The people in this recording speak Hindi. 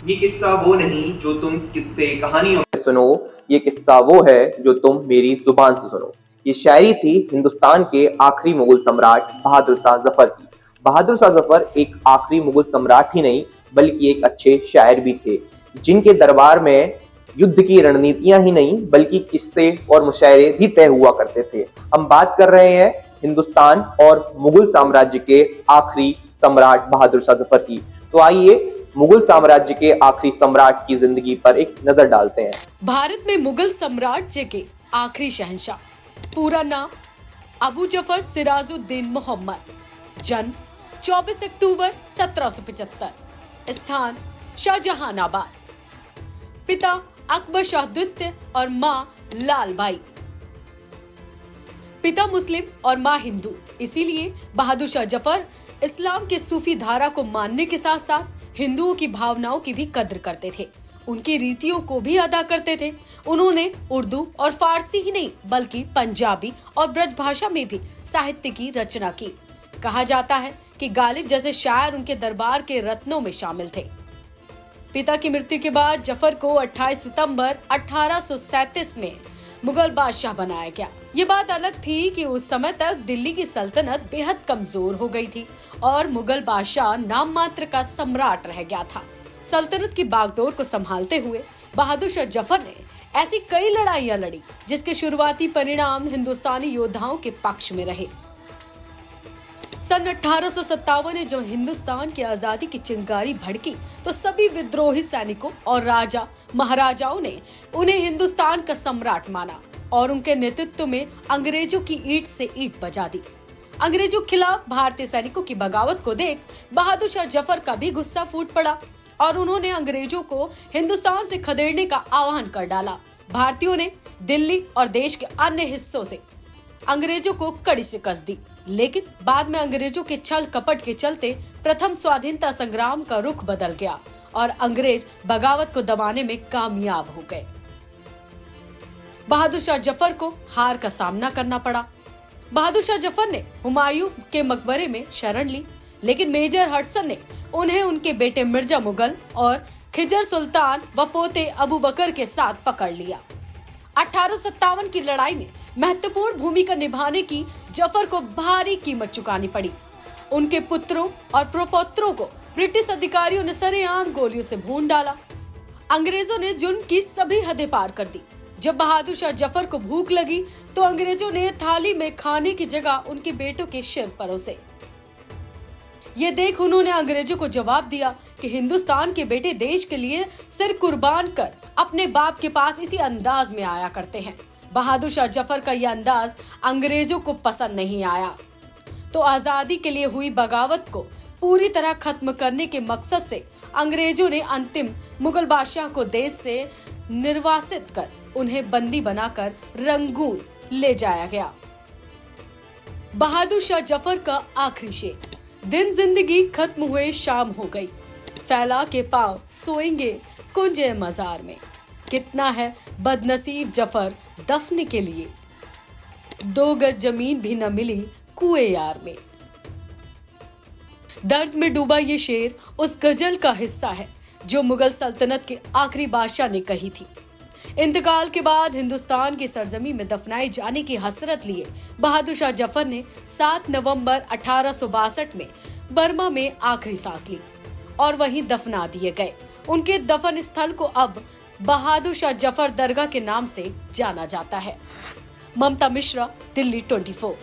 ये किस्सा वो नहीं जो तुम किस्से कहानियों में सुनो, ये किस्सा वो है जो तुम मेरी जुबान से सुनो। ये शायरी थी हिंदुस्तान के आखिरी मुगल सम्राट बहादुर शाह जफर की। बहादुर शाह जफर एक आखिरी मुगल सम्राट ही नहीं बल्कि एक अच्छे शायर भी थे, जिनके दरबार में युद्ध की रणनीतियां ही नहीं बल्कि किस्से और मुशायरे भी तय हुआ करते थे। हम बात कर रहे हैं हिंदुस्तान और मुगल साम्राज्य के आखिरी सम्राट बहादुर शाह जफर की। तो आइए मुगल साम्राज्य के आखिरी सम्राट की जिंदगी पर एक नजर डालते हैं। भारत में मुगल साम्राज्य के आखिरी शहंशाह। पूरा नाम अबू जफर सिराजुद्दीन मोहम्मद। जन्म 24 अक्टूबर 1775। स्थान शाहजहानाबाद। पिता अकबर शाह द्वितीय और माँ लालबाई। पिता मुस्लिम और माँ हिंदू, इसीलिए बहादुर शाह जफर इस्लाम के सूफी धारा को मानने के साथ साथ हिंदुओं की भावनाओं की भी कद्र करते थे, उनकी रीतियों को भी अदा करते थे। उन्होंने उर्दू और फारसी ही नहीं बल्कि पंजाबी और ब्रज भाषा में भी साहित्य की रचना की। कहा जाता है कि गालिब जैसे शायर उनके दरबार के रत्नों में शामिल थे। पिता की मृत्यु के बाद जफर को 28 सितंबर 1837 में मुगल बादशाह बनाया गया। ये बात अलग थी कि उस समय तक दिल्ली की सल्तनत बेहद कमजोर हो गई थी और मुगल बादशाह नाम मात्र का सम्राट रह गया था। सल्तनत की बागडोर को संभालते हुए बहादुर शाह जफर ने ऐसी कई लड़ाइयां लड़ी जिसके शुरुआती परिणाम हिंदुस्तानी योद्धाओं के पक्ष में रहे। सन 1857 में जब हिंदुस्तान की आजादी की चिंगारी भड़की तो सभी विद्रोही सैनिकों और राजा महाराजाओं ने उन्हें हिंदुस्तान का सम्राट माना और उनके नेतृत्व में अंग्रेजों की ईंट से ईंट बजा दी। अंग्रेजों के खिलाफ भारतीय सैनिकों की बगावत को देख बहादुर शाह जफर का भी गुस्सा फूट पड़ा और उन्होंने अंग्रेजों को हिंदुस्तान से खदेड़ने का आह्वान कर डाला। भारतीयों ने दिल्ली और देश के अन्य हिस्सों से अंग्रेजों को कड़ी शिकस्त दी, लेकिन बाद में अंग्रेजों के छल कपट के चलते प्रथम स्वाधीनता संग्राम का रुख बदल गया और अंग्रेज बगावत को दबाने में कामयाब हो गए। बहादुर शाह जफर को हार का सामना करना पड़ा। बहादुर शाह जफर ने हुमायूं के मकबरे में शरण ली, लेकिन मेजर हडसन ने उन्हें उनके बेटे मिर्जा मुगल और खिजर सुल्तान व पोते अबू बकर के साथ पकड़ लिया। 1857 की लड़ाई में महत्वपूर्ण भूमिका निभाने की जफर को भारी कीमत चुकानी पड़ी। उनके पुत्रों और प्रपौत्रों को ब्रिटिश अधिकारियों ने सरेआम गोलियों से भून डाला। अंग्रेजों ने जुल्म की सभी हदें पार कर दी। जब बहादुर शाह जफर को भूख लगी तो अंग्रेजों ने थाली में खाने की जगह उनके बेटों के सिर परोसे। ये देख उन्होंने अंग्रेजों को जवाब दिया कि हिंदुस्तान के बेटे देश के लिए सिर कुर्बान कर अपने बाप के पास इसी अंदाज में आया करते हैं। बहादुर शाह जफर का यह अंदाज अंग्रेजों को पसंद नहीं आया, तो आजादी के लिए हुई बगावत को पूरी तरह खत्म करने के मकसद से अंग्रेजों ने अंतिम मुगल बादशाह को देश से निर्वासित कर उन्हें बंदी बनाकर रंगून ले जाया गया। बहादुर शाह जफर का आखिरी शेर। दिन जिंदगी खत्म हुए शाम हो गई, फैला के पांव सोएंगे कुंजे मजार में। कितना है बदनसीब जफर दफन के लिए, 2 गज जमीन भी न मिली कुएं यार में। दर्द में डूबा ये शेर उस गजल का हिस्सा है जो मुगल सल्तनत के आखिरी बादशाह ने कही थी। इंतकाल के बाद हिंदुस्तान की सरजमी में दफनाए जाने की हसरत लिए बहादुर शाह जफर ने 7 नवंबर 1862 में बर्मा में आखिरी सांस ली और वहीं दफना दिए गए। उनके दफन स्थल को अब बहादुर शाह जफर दरगाह के नाम से जाना जाता है। ममता मिश्रा, दिल्ली 24।